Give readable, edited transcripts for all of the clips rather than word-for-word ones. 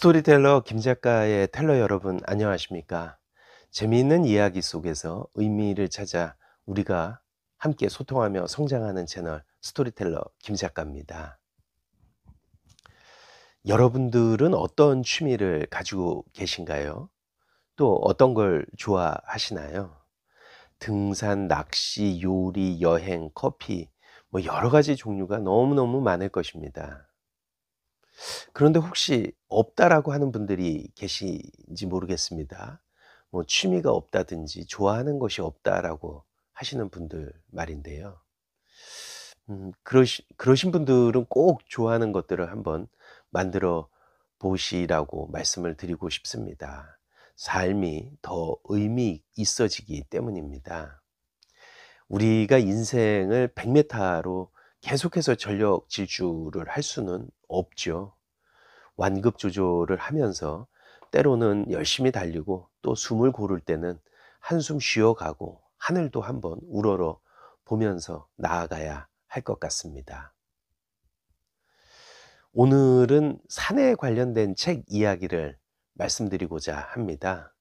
스토리텔러 김 작가의 텔러 여러분 안녕하십니까? 재미있는 이야기 속에서 의미를 찾아 우리가 함께 소통하며 성장하는 채널 스토리텔러 김 작가입니다. 여러분들은 어떤 취미를 가지고 계신가요? 또 어떤 걸 좋아하시나요? 등산, 낚시, 요리, 여행, 커피, 여러 가지 종류가 너무너무 많을 것입니다. 그런데 혹시 없다라고 하는 분들이 계신지 모르겠습니다. 취미가 없다든지 좋아하는 것이 없다라고 하시는 분들 말인데요. 그러신 분들은 꼭 좋아하는 것들을 한번 만들어 보시라고 말씀을 드리고 싶습니다. 삶이 더 의미 있어지기 때문입니다. 우리가 인생을 100m로 계속해서 전력 질주를 할 수는 없죠. 완급 조절을 하면서 때로는 열심히 달리고 또 숨을 고를 때는 한숨 쉬어가고 하늘도 한번 우러러 보면서 나아가야 할 것 같습니다. 오늘은 산에 관련된 책 이야기를 말씀드리고자 합니다.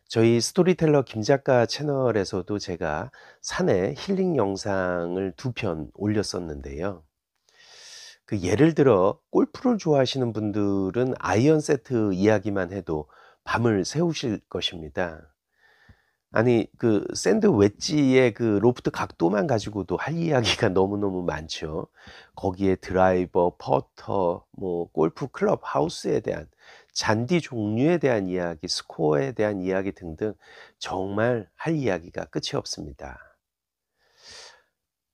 저희 스토리텔러 김 작가 채널에서도 제가 산에 힐링 영상을 2편 올렸었는데요. 예를 들어 골프를 좋아하시는 분들은 아이언 세트 이야기만 해도 밤을 새우실 것입니다. 아니 샌드 웨지의 로프트 각도만 가지고도 할 이야기가 너무너무 많죠. 거기에 드라이버, 퍼터, 골프 클럽 하우스에 대한 잔디 종류에 대한 이야기, 스코어에 대한 이야기 등등 정말 할 이야기가 끝이 없습니다.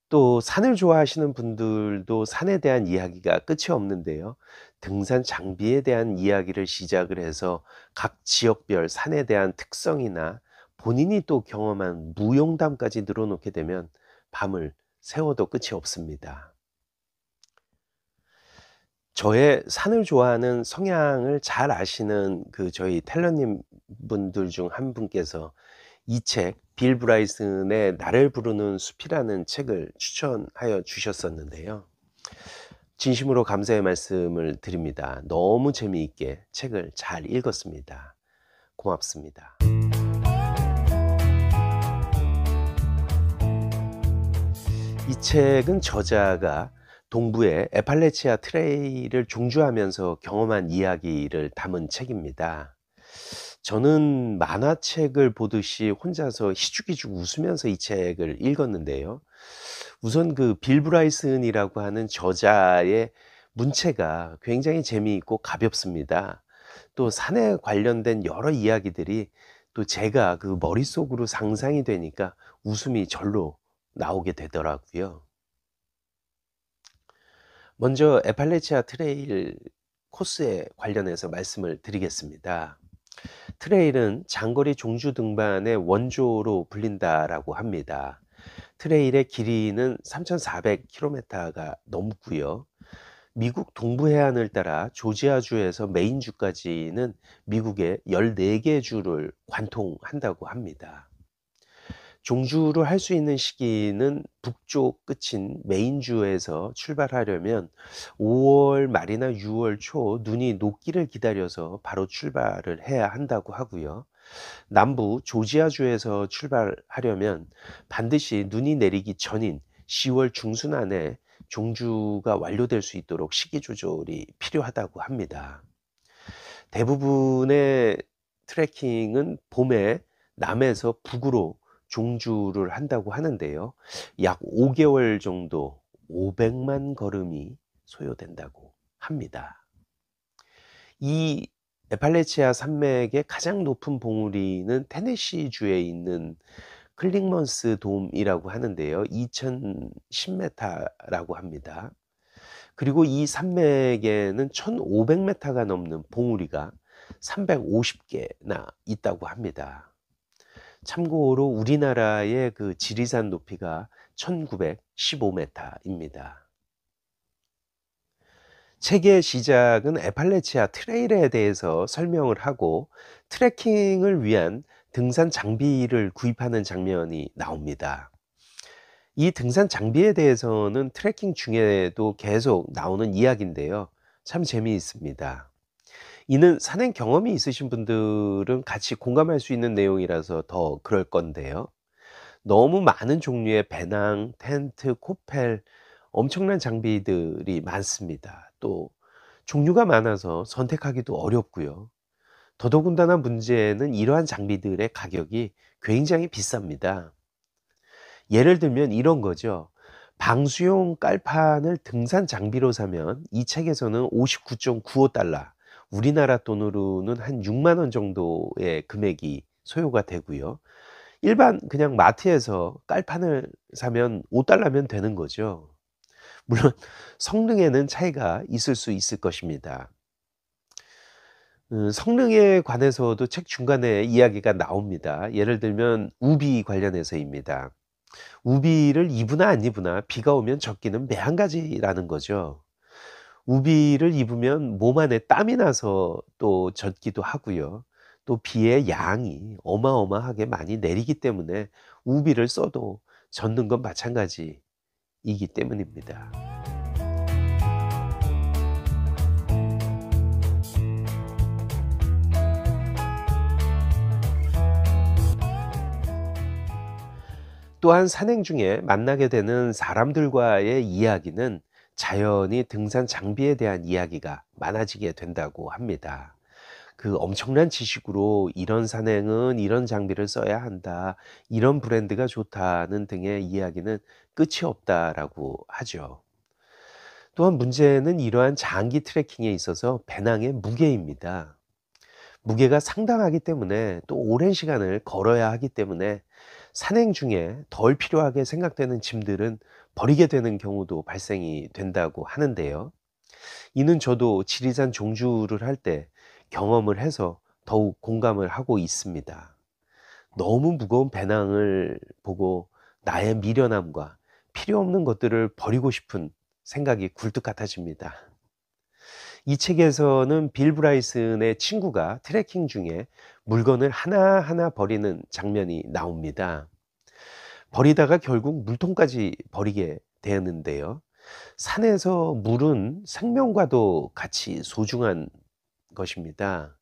또 산을 좋아하시는 분들도 산에 대한 이야기가 끝이 없는데요. 등산 장비에 대한 이야기를 시작을 해서 각 지역별 산에 대한 특성이나 본인이 또 경험한 무용담까지 늘어놓게 되면 밤을 새워도 끝이 없습니다. 저의 산을 좋아하는 성향을 잘 아시는 저희 텔러님 분들 중 한 분께서 이 책 빌 브라이슨의 나를 부르는 숲이라는 책을 추천하여 주셨었는데요. 진심으로 감사의 말씀을 드립니다. 너무 재미있게 책을 잘 읽었습니다. 고맙습니다. 이 책은 저자가 동부의 에팔레치아 트레일을 종주하면서 경험한 이야기를 담은 책입니다. 저는 만화책을 보듯이 혼자서 희죽희죽 웃으면서 이 책을 읽었는데요. 우선 빌 브라이슨이라고 하는 저자의 문체가 굉장히 재미있고 가볍습니다. 또 산에 관련된 여러 이야기들이 또 제가 머릿속으로 상상이 되니까 웃음이 절로 나오게 되더라고요. 먼저 에팔레치아 트레일 코스에 관련해서 말씀을 드리겠습니다. 트레일은 장거리 종주 등반의 원조로 불린다라고 합니다. 트레일의 길이는 3,400km가 넘고요. 미국 동부 해안을 따라 조지아주에서 메인주까지는 미국의 14개 주를 관통한다고 합니다. 종주를 할 수 있는 시기는 북쪽 끝인 메인주에서 출발하려면 5월 말이나 6월 초 눈이 녹기를 기다려서 바로 출발을 해야 한다고 하고요. 남부 조지아주에서 출발하려면 반드시 눈이 내리기 전인 10월 중순 안에 종주가 완료될 수 있도록 시기 조절이 필요하다고 합니다. 대부분의 트레킹은 봄에 남에서 북으로 종주를 한다고 하는데요. 약 5개월 정도 500만 걸음이 소요된다고 합니다. 이 에팔레치아 산맥의 가장 높은 봉우리는 테네시주에 있는 클링먼스 돔이라고 하는데요. 2010m라고 합니다. 그리고 이 산맥에는 1500m가 넘는 봉우리가 350개나 있다고 합니다. 참고로 우리나라의 지리산 높이가 1915m입니다. 책의 시작은 에팔레치아 트레일에 대해서 설명을 하고 트레킹을 위한 등산 장비를 구입하는 장면이 나옵니다. 이 등산 장비에 대해서는 트레킹 중에도 계속 나오는 이야기인데요. 참 재미있습니다. 이는 산행 경험이 있으신 분들은 같이 공감할 수 있는 내용이라서 더 그럴 건데요. 너무 많은 종류의 배낭, 텐트, 코펠, 엄청난 장비들이 많습니다. 또 종류가 많아서 선택하기도 어렵고요. 더더군다나 문제는 이러한 장비들의 가격이 굉장히 비쌉니다. 예를 들면 이런 거죠. 방수용 깔판을 등산 장비로 사면 이 책에서는 59.95달러, 우리나라 돈으로는 한 6만 원 정도의 금액이 소요가 되고요. 일반 그냥 마트에서 깔판을 사면 5달러면 되는 거죠. 물론 성능에는 차이가 있을 수 있을 것입니다. 성능에 관해서도 책 중간에 이야기가 나옵니다. 예를 들면 우비 관련해서입니다. 우비를 입으나 안 입으나 비가 오면 젖기는 매한가지라는 거죠. 우비를 입으면 몸 안에 땀이 나서 또 젖기도 하고요. 또 비의 양이 어마어마하게 많이 내리기 때문에 우비를 써도 젖는 건 마찬가지이기 때문입니다. 또한 산행 중에 만나게 되는 사람들과의 이야기는 자연히 등산 장비에 대한 이야기가 많아지게 된다고 합니다. 그 엄청난 지식으로 이런 산행은 이런 장비를 써야 한다, 이런 브랜드가 좋다는 등의 이야기는 끝이 없다라고 하죠. 또한 문제는 이러한 장기 트레킹에 있어서 배낭의 무게입니다. 무게가 상당하기 때문에 또 오랜 시간을 걸어야 하기 때문에 산행 중에 덜 필요하게 생각되는 짐들은 버리게 되는 경우도 발생이 된다고 하는데요. 이는 저도 지리산 종주를 할 때 경험을 해서 더욱 공감을 하고 있습니다. 너무 무거운 배낭을 보고 나의 미련함과 필요 없는 것들을 버리고 싶은 생각이 굴뚝 같아집니다. 이 책에서는 빌 브라이슨의 친구가 트레킹 중에 물건을 하나하나 버리는 장면이 나옵니다. 버리다가 결국 물통까지 버리게 되었는데요. 산에서 물은 생명과도 같이 소중한 것입니다.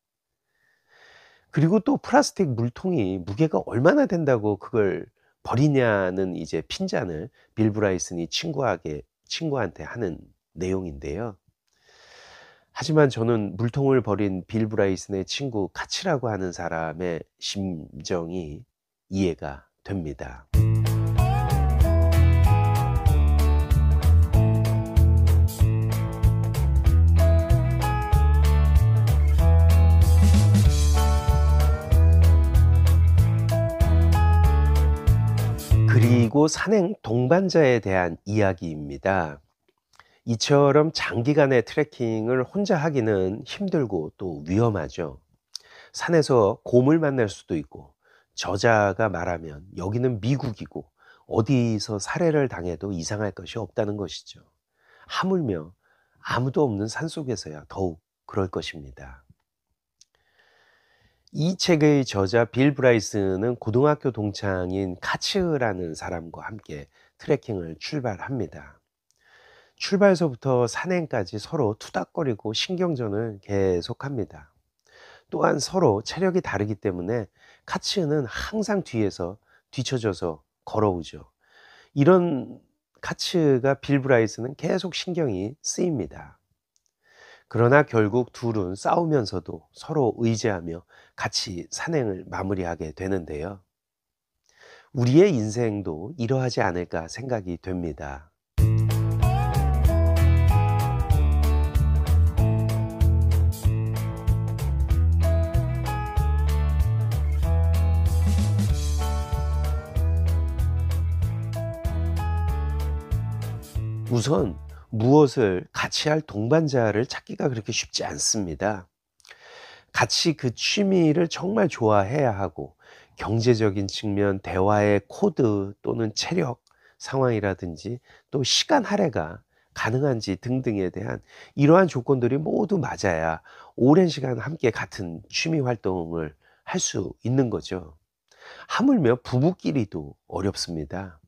그리고 또 플라스틱 물통이 무게가 얼마나 된다고 그걸 버리냐는 이제 핀잔을 빌 브라이슨이 친구한테 하는 내용인데요. 하지만 저는 물통을 버린 빌 브라이슨의 친구 카치라고 하는 사람의 심정이 이해가 됩니다. 그리고 산행 동반자에 대한 이야기입니다. 이처럼 장기간의 트레킹을 혼자 하기는 힘들고 또 위험하죠. 산에서 곰을 만날 수도 있고, 저자가 말하면 여기는 미국이고 어디서 살해를 당해도 이상할 것이 없다는 것이죠. 하물며 아무도 없는 산속에서야 더욱 그럴 것입니다. 이 책의 저자 빌 브라이슨은 고등학교 동창인 카츠라는 사람과 함께 트레킹을 출발합니다. 출발서부터 산행까지 서로 투닥거리고 신경전을 계속합니다. 또한 서로 체력이 다르기 때문에 카츠는 항상 뒤에서 뒤처져서 걸어오죠. 이런 카츠가 빌 브라이슨은 계속 신경이 쓰입니다. 그러나 결국 둘은 싸우면서도 서로 의지하며 같이 산행을 마무리하게 되는데요. 우리의 인생도 이러하지 않을까 생각이 됩니다. 우선 무엇을 같이 할 동반자를 찾기가 그렇게 쉽지 않습니다. 같이 그 취미를 정말 좋아해야 하고, 경제적인 측면, 대화의 코드 또는 체력 상황이라든지 또 시간 할애가 가능한지 등등에 대한 이러한 조건들이 모두 맞아야 오랜 시간 함께 같은 취미 활동을 할 수 있는 거죠. 하물며 부부끼리도 어렵습니다.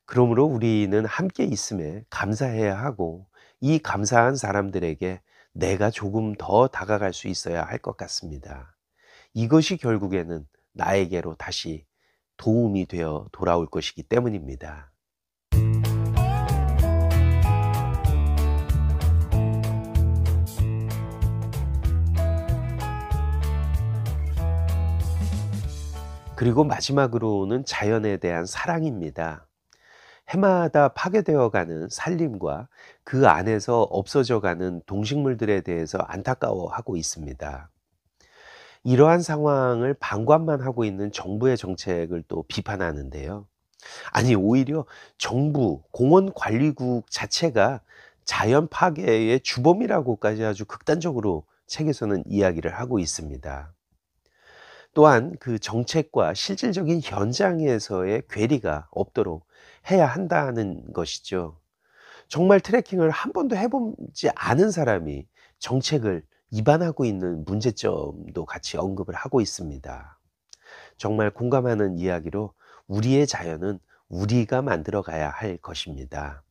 그러므로 우리는 함께 있음에 감사해야 하고, 이 감사한 사람들에게 내가 조금 더 다가갈 수 있어야 할 것 같습니다. 이것이 결국에는 나에게로 다시 도움이 되어 돌아올 것이기 때문입니다. 그리고 마지막으로는 자연에 대한 사랑입니다. 해마다 파괴되어 가는 산림과 그 안에서 없어져 가는 동식물들에 대해서 안타까워하고 있습니다. 이러한 상황을 방관만 하고 있는 정부의 정책을 또 비판하는데요. 아니, 오히려 정부, 공원관리국 자체가 자연 파괴의 주범이라고까지 아주 극단적으로 책에서는 이야기를 하고 있습니다. 또한 그 정책과 실질적인 현장에서의 괴리가 없도록 해야 한다는 것이죠. 정말 트레킹을 한 번도 해보지 않은 사람이 정책을 위반하고 있는 문제점도 같이 언급을 하고 있습니다. 정말 공감하는 이야기로 우리의 자연은 우리가 만들어 가야 할 것입니다.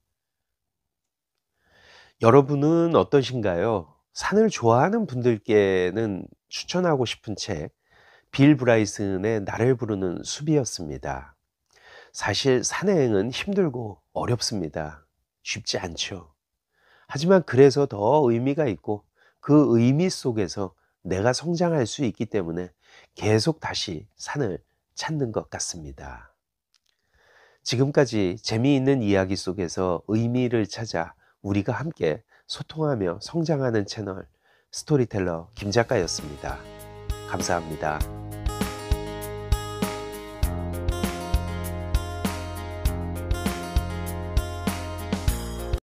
여러분은 어떠신가요? 산을 좋아하는 분들께는 추천하고 싶은 책, 빌 브라이슨의 나를 부르는 숲이었습니다. 사실 산행은 힘들고 어렵습니다. 쉽지 않죠. 하지만 그래서 더 의미가 있고 그 의미 속에서 내가 성장할 수 있기 때문에 계속 다시 산을 찾는 것 같습니다. 지금까지 재미있는 이야기 속에서 의미를 찾아 우리가 함께 소통하며 성장하는 채널 스토리텔러 김 작가였습니다. 감사합니다.